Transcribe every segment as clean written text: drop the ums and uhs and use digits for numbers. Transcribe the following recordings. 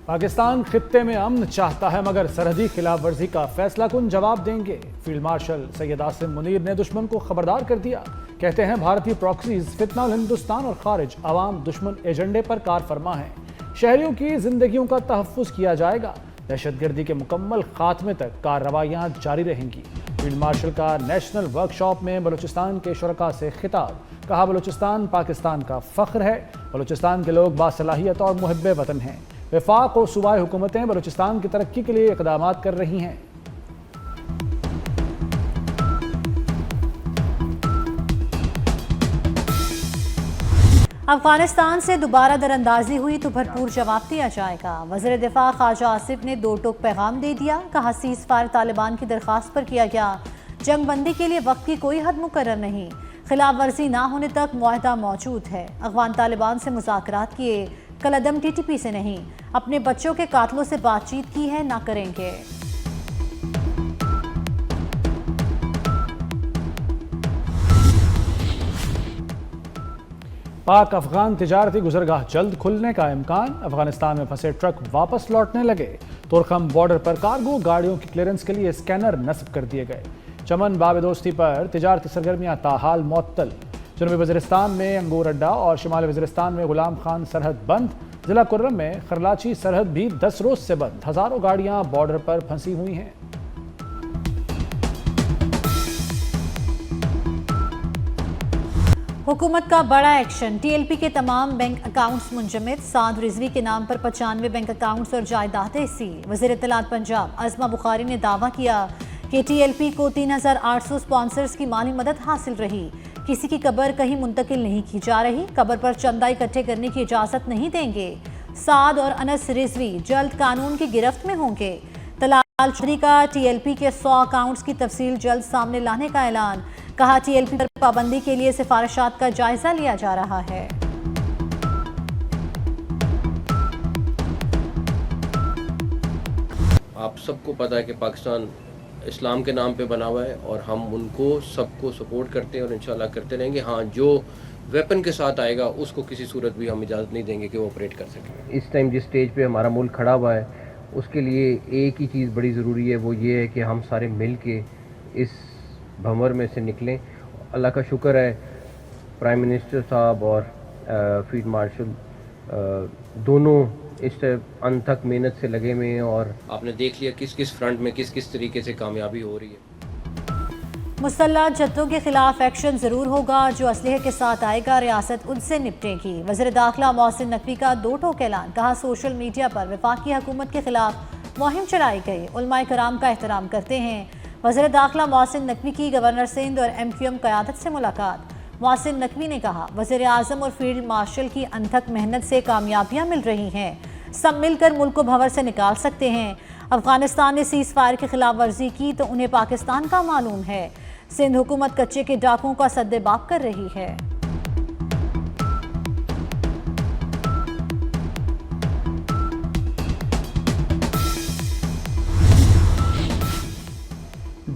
पाकिस्तान खित्ते में अमन चाहता है मगर सरहदी खिलाफ वर्जी का फैसला कुन जवाब देंगे। फील्ड मार्शल सैयद आसिम मुनीर ने दुश्मन को खबरदार कर दिया। कहते हैं भारतीय प्रॉक्सीज फितना हिंदुस्तान और खारिज अवाम दुश्मन एजेंडे पर कार फरमा है। शहरियों की जिंदगियों का तहफ्फुज किया जाएगा। दहशतगर्दी के मुकम्मल खात्मे तक कार्रवाइयाँ जारी रहेंगी। फील्ड मार्शल का नेशनल वर्कशॉप में बलूचिस्तान के शुरका से खिताब। कहा, बलूचिस्तान पाकिस्तान का फख्र है। बलूचिस्तान के लोग बासलाहियत और मुहिब्बे वतन हैं। वफाक और सूबाई हुकूमतें बलूचिस्तान की तरक्की के लिए इक़दामात कर रही हैं। अफगानिस्तान से दोबारा दरअंदाजी हुई तो भरपूर जवाब दिया जाएगा। वज़ीर दिफा ख्वाजा आसिफ ने दो टोक पैगाम दे दिया। कहा, सीज़ फायर तालिबान की दरख्वास्त पर किया गया। जंग बंदी के लिए वक्त की कोई हद मुकर्रर नहीं। खिलाफ वर्जी ना होने तक मुआहदा मौजूद है। अफगान तालिबान से मुज़ाकरात किए, कलअदम TTP से नहीं। अपने बच्चों के कातलों से बातचीत की है, ना करेंगे। पाक अफगान तिजारती गुजरगाह जल्द खुलने का इम्कान। अफगानिस्तान में फंसे ट्रक वापस लौटने लगे। तुरखम बॉर्डर पर कार्गो गाड़ियों की क्लियरेंस के लिए स्कैनर नस्ब कर दिए गए। चमन बाब दोस्ती पर तिजारती सरगर्मियां ताहाल मुअत्तल। जनूबी वज़ीरिस्तान में अंगूर अड्डा और शिमाली वज़ीरिस्तान में गुलाम खान सरहद बंद। जिला कुर्रम में खरलाची सरहद भी 10 रोज से बंद। हजारों गाड़ियां बॉर्डर पर फंसी हुई हैं। हुकूमत का बड़ा एक्शन। TLP के तमाम बैंक अकाउंट्स मुंजमद। साद रिजवी के नाम पर 95 बैंक अकाउंट्स और जायदादें सील। वज़ीर इत्तलात पंजाब आज़मा बुखारी ने दावा किया कि TLP को 3800 स्पॉन्सर्स की माली मदद हासिल रही। किसी की कब्र कहीं मुंतकिल नहीं की जा रही। कब्र पर चंदा इकट्ठे करने की इजाजत नहीं देंगे। साद और अनस रिजवी जल्द कानून की गिरफ्त में होंगे। तलाल चौधरी का TLP के 100 अकाउंट्स की तफसील जल्द सामने लाने का ऐलान। कहा, TLP पर पाबंदी के लिए सिफारिशात का जायजा लिया जा रहा है। आप सबको पता है कि पाकिस्तान इस्लाम के नाम पे बना हुआ है और हम उनको सबको सपोर्ट करते हैं और इंशाल्लाह करते रहेंगे। हाँ, जो वेपन के साथ आएगा उसको किसी सूरत भी हम इजाज़त नहीं देंगे कि वो ऑपरेट कर सके। इस टाइम जिस स्टेज पे हमारा मुल्क खड़ा हुआ है उसके लिए एक ही चीज़ बड़ी ज़रूरी है, वो ये है कि हम सारे मिल के इस भंवर में से निकलें। अल्लाह का शुक्र है, प्राइम मिनिस्टर साहब और फील्ड मार्शल दोनों इस अंत तक मेहनत से लगे हुए हैं और आपने देख लिया किस किस फ्रंट में किस किस तरीके से कामयाबी हो रही है। मुसल्लह जत्थों के खिलाफ एक्शन जरूर होगा। जो असलहे के साथ आएगा रियासत उनसे निपटेगी। वज़ीर दाखिला मोहसिन नकवी का दो टोक ऐलान। कहा, सोशल मीडिया पर वफाकी हुकूमत के खिलाफ मुहिम चलाई गई। उलमाए कराम का एहतराम करते हैं। वज़ीर दाखिला मोहसिन नकवी की गवर्नर सिंध और MQM क़यादत से मुलाकात। मोहसिन नकवी ने कहा, वज़ीर आज़म और फील्ड मार्शल की अनथक मेहनत से कामयाबियाँ मिल रही हैं। सब मिलकर मुल्क को भंवर से निकाल सकते हैं। अफगानिस्तान ने सीज़ फायर की खिलाफ वर्जी की तो उन्हें पाकिस्तान का मालूम है। सिंध हुकूमत कच्चे के डाकुओं का सद्देबाप कर रही है।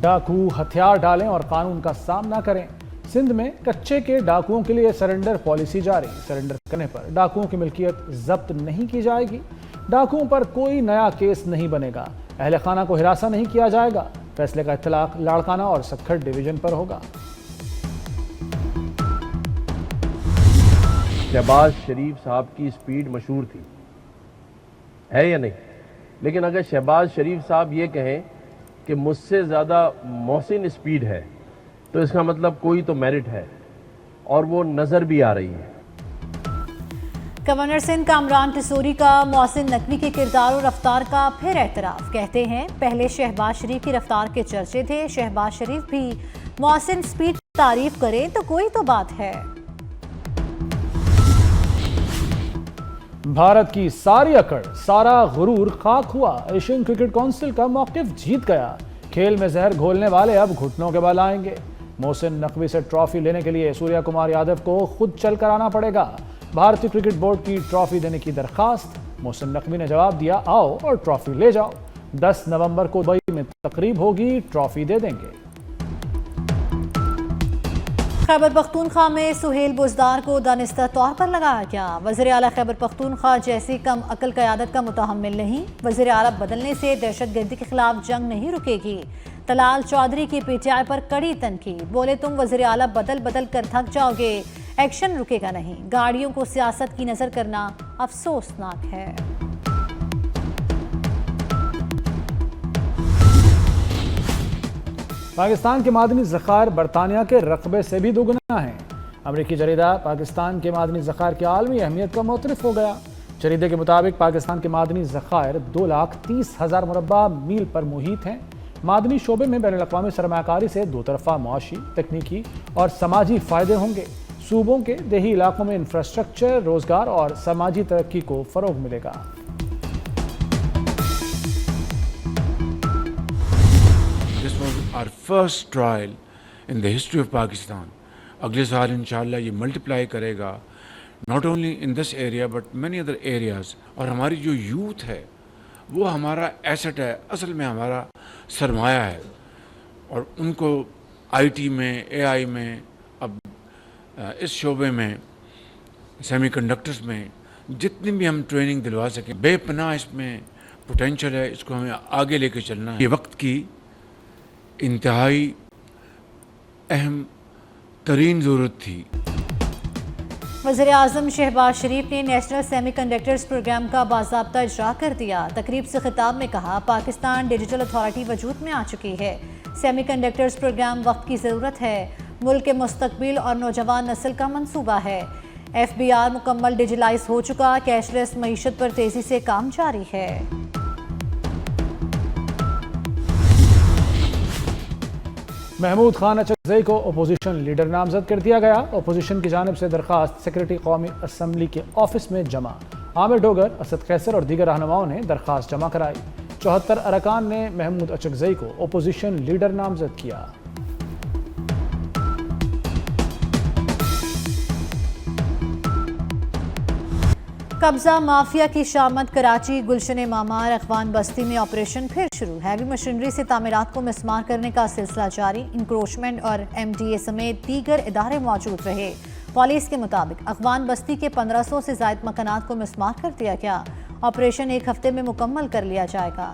डाकू हथियार डालें और कानून का सामना करें। सिंध में कच्चे के डाकुओं के लिए सरेंडर पॉलिसी जारी। सरेंडर करने पर डाकुओं की मिल्कियत जब्त नहीं की जाएगी। डाकुओं पर कोई नया केस नहीं बनेगा। अहले खाना को हिरासा नहीं किया जाएगा। फैसले का इत्तलाक लाड़काना और सक्खर डिवीजन पर होगा। शहबाज शरीफ साहब की स्पीड मशहूर थी, है या नहीं? लेकिन अगर शहबाज शरीफ साहब ये कहें कि मुझसे ज़्यादा मोहसिन स्पीड है तो इसका मतलब कोई तो मेरिट है और वो नज़र भी आ रही है। गवर्नर सिंध कामरान टिसोरी का मोहसिन नकवी के किरदार और रफ्तार का फिर एतराफ़। कहते हैं, पहले शहबाज शरीफ की रफ्तार के चर्चे थे, शहबाज शरीफ भी मोहसिन स्पीड तारीफ करें तो कोई तो बात है। भारत की सारी अकड़, सारा गुरूर खाक हुआ। एशियन क्रिकेट काउंसिल का मौक़िफ़ जीत गया। खेल में जहर घोलने वाले अब घुटनों के बल आएंगे। मोहसिन नकवी से ट्रॉफी लेने के लिए सूर्या कुमार यादव को खुद चल कर आना पड़ेगा। भारतीय क्रिकेट बोर्ड की ट्रॉफी देने की दरखास्त। मोहसिन नकवी ने जवाब दिया, आओ और ट्रॉफी ले जाओ। 10 नवंबर को दुबई में तकरीब होगी, ट्रॉफी दे देंगे। खैबर पख्तूनख्वा में सुहेल बुजदार को दानिस्ता तौर पर लगाया गया। वज़ीर आला खैबर पख्तूनख्वा जैसी कम अकल क़यादत का मुतहम्मिल नहीं। वज़ीर आला बदलने से दहशतगर्दी के खिलाफ जंग नहीं रुकेगी। तलाल चौधरी की PTI पर कड़ी तनकीद, बोले तुम वज़ीर आला बदल बदल कर थक जाओगे, एक्शन रुकेगा नहीं। गाड़ियों को सियासत की नज़र करना अफसोसनाक है। पाकिस्तान के मादनी ज़खायर बरतानिया के रकबे से भी दोगुना हैं। अमरीकी जरीदा पाकिस्तान के मादनी ज़खायर की आलमी अहमियत का मुतरफ हो गया। जरीदे के मुताबिक पाकिस्तान के मादनी ज़खायर 2,30,000 मुरब्बा मील पर मुहित हैं। मादनी शोबे में बैनुल-अक़वामी सरमायाकारी से दो तरफ़ा मुआशी, तकनीकी और समाजी फ़ायदे होंगे। सूबों के देही इलाकों में इंफ्रास्ट्रक्चर, रोज़गार और समाजी तरक्की को फ़रोग़ मिलेगा। This was our first trial in the history of Pakistan. अगले साल इंशाअल्लाह ये मल्टीप्लाई करेगा, not only in this area but many other areas. और हमारी जो यूथ है वो हमारा एसेट है, असल में हमारा सरमाया है। और उनको IT में, AI में, अब इस शोबे में, सेमीकंडक्टर्स में जितनी भी हम ट्रेनिंग दिलवा सकें, बेपनाह इसमें पोटेंशियल है। इसको हमें आगे लेके चलना है। ये वक्त की इंतहाई अहम तरीन ज़रूरत थी। वज़ीर आज़म शहबाज शरीफ ने नेशनल सेमीकंडक्टर्स प्रोग्राम का बाज़ाब्ता इजरा कर दिया। तकरीब से खिताब में कहा, पाकिस्तान डिजिटल अथॉरिटी वजूद में आ चुकी है। सेमीकंडक्टर्स प्रोग्राम वक्त की ज़रूरत है, मुल्क के मुस्तकबिल और नौजवान नस्ल का मंसूबा है। FBR मुकम्मल डिजिटलाइज हो चुका, कैशलेस मईशत पर तेज़ी से काम जारी है। महमूद खान अचकज़ई को अपोजिशन लीडर नामजद कर दिया गया। अपोजिशन की जानिब से दरख्वास्त सेक्रेटरी कौमी असम्बली के ऑफिस में जमा। आमिर डोगर, असद कैसर और दीगर रहनुमाओं ने दरख्वास्त जमा कराई। 74 अरकान ने महमूद अचकज़ई को अपोजिशन लीडर नामजद किया। कब्जा माफिया की शामत कराची गुलशन मामार अखवान बस्ती में ऑपरेशन फिर शुरू। हैवी मशीनरी से तामीरात को मिसमार करने का सिलसिला जारी। इंक्रोचमेंट और MDA समेत दीगर इदारे मौजूद रहे। पुलिस के मुताबिक अखवान बस्ती के 1500 से ज़ायद मकानात को मिसमार कर दिया गया। ऑपरेशन 1 हफ्ते में मुकम्मल कर लिया जाएगा।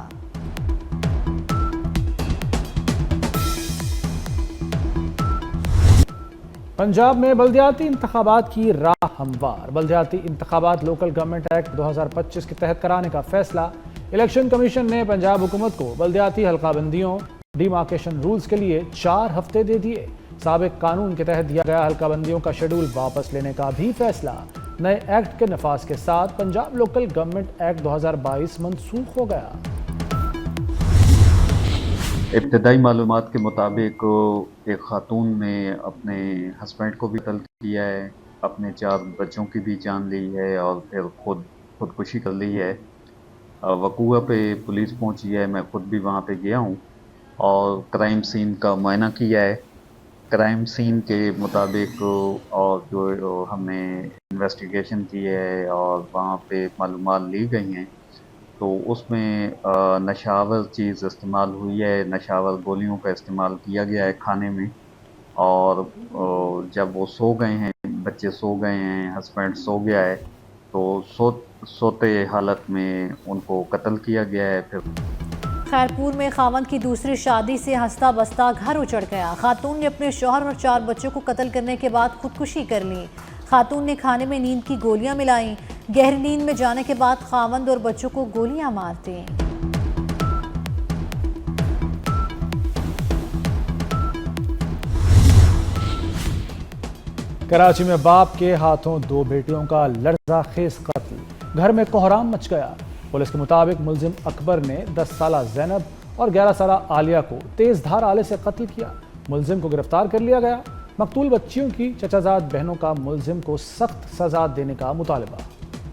पंजाब में बल्दियाती इंतखाबात की राह हमवार। बल्दियाती इंतखाबात लोकल गवर्नमेंट एक्ट 2025 के तहत कराने का फैसला। इलेक्शन कमीशन ने पंजाब हुकूमत को बल्दियाती हल्काबंदियों, डिमार्केशन रूल्स के लिए 4 हफ्ते दे दिए। साबिक कानून के तहत दिया गया हल्काबंदियों का शेड्यूल वापस लेने का भी फैसला। नए एक्ट के नफाज के साथ पंजाब लोकल गवर्नमेंट एक्ट 2022 मनसूख हो गया। इब्तदाई मालूमात के मुताबिक एक खातून ने अपने हस्बैंड को भी कत्ल किया है, अपने 4 बच्चों की भी जान ली है और फिर खुदकुशी कर ली है। वकूआ पे पुलिस पहुंची है, मैं खुद भी वहां पे गया हूं और क्राइम सीन का मुआयना किया है। क्राइम सीन के मुताबिक और जो हमने इन्वेस्टिगेशन की है और वहाँ पे मालूमात ली गई हैं, तो उसमें नशावर चीज़ इस्तेमाल हुई है, नशावर गोलियों का इस्तेमाल किया गया है खाने में। और जब वो सो गए हैं, बच्चे सो गए हैं, हस्बैंड सो गया है, तो सोते हालत में उनको कत्ल किया गया है। फिर खैरपुर में खावंद की दूसरी शादी से हंसता बसता घर उजड़ गया। खातून ने अपने शौहर और 4 बच्चों को कत्ल करने के बाद खुदकुशी कर ली। खातून ने खाने में नींद की गोलियां मिलाई। गहरी नींद में जाने के बाद खावंद और बच्चों को गोलियां मार दी। कराची में बाप के हाथों 2 बेटियों का लर्ज़ाखेज़ कत्ल। घर में कोहराम मच गया। पुलिस के मुताबिक मुलजिम अकबर ने 10 साला ज़ैनब और 11 साला आलिया को तेज धार आले से कत्ल किया। मुलजिम को गिरफ्तार कर लिया गया। मकतूल बच्चियों की चचाजाद बहनों का मुलजिम को सख्त सजा देने का मुतालबा।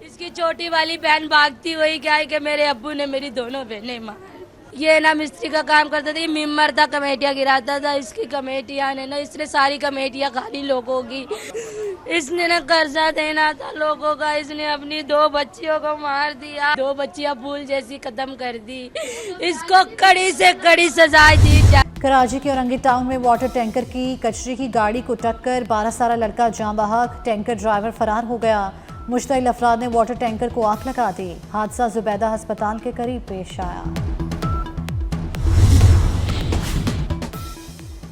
इसकी छोटी वाली बहन भागती हुई क्या है कि मेरे अब्बू ने मेरी दोनों बहनें मार। ये ना मिस्त्री का काम करता था, ये मिम्बर था, कमेटियाँ गिराता था। इसकी कमेटियाँ ने ना, इसने सारी कमेटियाँ खाली लोगों की। इसने ना कर्जा देना था लोगों का। इसने अपनी 2 बच्चियों को मार दिया। 2 बच्चियाँ फूल जैसी खत्म कर दी। इसको कड़ी से कड़ी सजा दी जाए। कराची के औरंगी टाउन में वाटर टैंकर की कचरे की गाड़ी को टक्कर, 12 साला लड़का जाँ बहक, टैंकर ड्राइवर फरार हो गया। मुश्तइल अफराद ने वाटर टैंकर को आग लगा दी। हादसा जुबैदा अस्पताल के करीब पेश आया।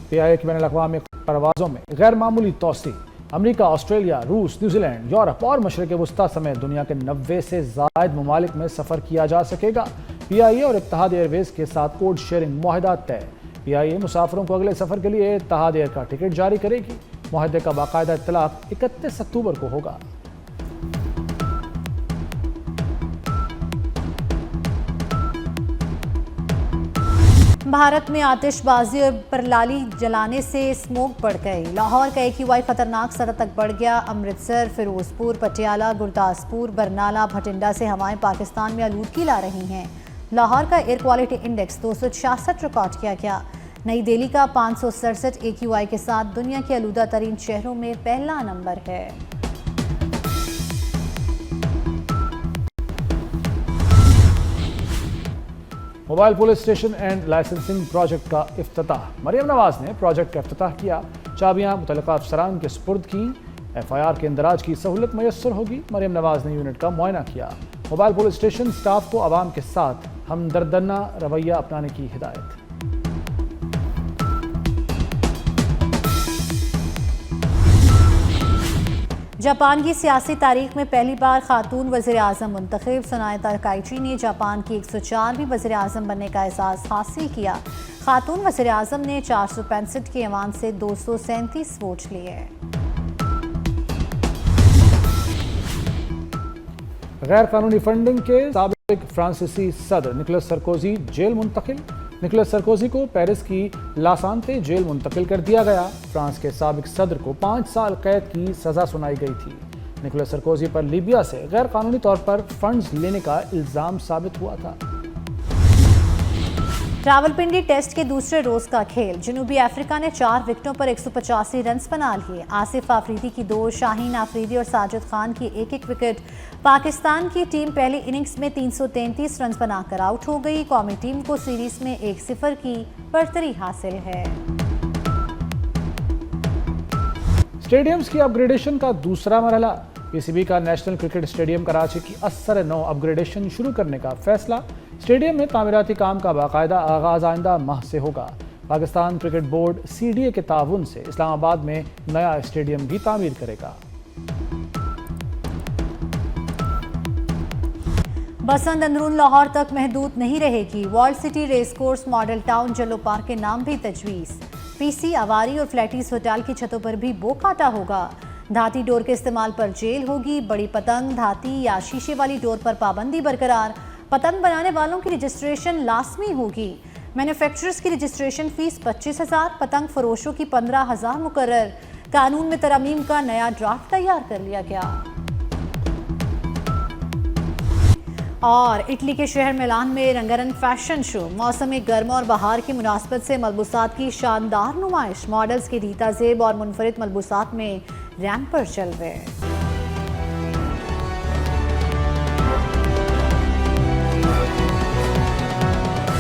PIA की बैनुल-अक़वामी परवाज़ों में गैर मामूली तोसी। अमरीका, ऑस्ट्रेलिया, रूस, न्यूजीलैंड, यूरोप और मशरिक़ वस्ता समेत दुनिया के 90 से ज़ायद ममालिक में सफ़र किया जा सकेगा। PIA और इत्तेहाद एयरवेज़ के साथ कोड शेयरिंग मुआहदा तय। PIA मुसाफिरों को अगले सफ़र के लिए इत्तेहाद एयर का टिकट जारी करेगी। मुआहदे का बाकायदा इत्तलाक 31 अक्टूबर को होगा। भारत में आतिशबाजी और परलाली जलाने से स्मोक बढ़ गई। लाहौर का AQI खतरनाक सतह तक बढ़ गया। अमृतसर, फिरोजपुर, पटियाला, गुरदासपुर, बरनाला, भटिंडा से हवाएं पाकिस्तान में आलूदगी ला रही हैं। लाहौर का एयर क्वालिटी इंडेक्स 266 रिकॉर्ड किया गया। नई दिल्ली का 567 AQI के साथ दुनिया के आलूदा तरीन शहरों में पहला नंबर है। Mobile police station and licensing project का इफ्तिताह। मरियम नवाज ने प्रोजेक्ट का इफ्तिताह किया। चाबियां मुतल्लिका अफसरान के सुपुर्द की। FIR के इंदराज की सहूलत मैसर होगी। मरियम नवाज ने यूनिट का मुआयना किया। मोबाइल पुलिस स्टेशन स्टाफ को आवाम के साथ हमदर्दना रवैया अपनाने की हिदायत। जापान की सियासी तारीख में पहली बार खातून वज़ीर आज़म मुंतखब। सनाए ताकाइची ने जापान की 104वीं वज़ीर आज़म बनने का एहसास हासिल किया। खातून वज़ीर आज़म ने 465 के ऐवान से 237 वोट लिए। गैर कानूनी फंडिंग के साबिक फ्रांसीसी सदर निकोलस सरकोजी जेल मुंतकिल। निकोलस सरकोजी को पेरिस की लासांते जेल मुंतकिल कर दिया गया। फ्रांस के साबिक सदर को 5 साल कैद की सजा सुनाई गई थी। निकोलस सरकोजी पर लीबिया से गैर कानूनी तौर पर फंड्स लेने का इल्जाम साबित हुआ था। रावलपिंडी टेस्ट के दूसरे रोज का खेल। जनूबी अफ्रीका ने 4 विकेटों पर 185 रन बना लिए। आसिफ आफरीदी की 2, शाहीन आफरीदी और साजिद खान की 1-1 विकेट। पाकिस्तान की टीम पहली इनिंग्स में 333 रन बनाकर आउट हो गई। कौमी टीम को सीरीज में 1-0 की बढ़तरी हासिल है। स्टेडियम्स की अपग्रेडेशन का दूसरा मरहला। PCB का नेशनल क्रिकेट स्टेडियम कराची की असर नौ अपग्रेडेशन शुरू करने का फैसला। स्टेडियम में तामीराती काम का बाकायदा आगाज आइंदा माह से होगा। पाकिस्तान क्रिकेट बोर्ड CDA के ताउन से इस्लामाबाद में नया स्टेडियम भी तामीर करेगा। बसंत अंदरून लाहौर तक महदूद नहीं रहेगी। World city race course, model town, Jallo park के नाम भी तजवीज़। PC, आवारी और फ्लैटीज होटल की छतों पर भी बो काटा होगा। धाती डोर के इस्तेमाल पर जेल होगी। बड़ी पतंग, धाती या शीशे वाली डोर पर पाबंदी बरकरार। पतंग बनाने वालों की रजिस्ट्रेशन लाजमी होगी। मैन्युफैक्चरर्स की रजिस्ट्रेशन फीस 25,000, पतंग फरोशों की 15,000 मुकर्रर। कानून में तरमीम का नया ड्राफ्ट तैयार कर लिया गया। और इटली के शहर मिलान में रंगारंग फैशन शो। मौसम गर्मा और बहार की मुनासबत से मलबूसात की शानदार नुमाइश। मॉडल्स के रीता जेब और मुनफरिद मलबूसात में रैंप पर चल रहे।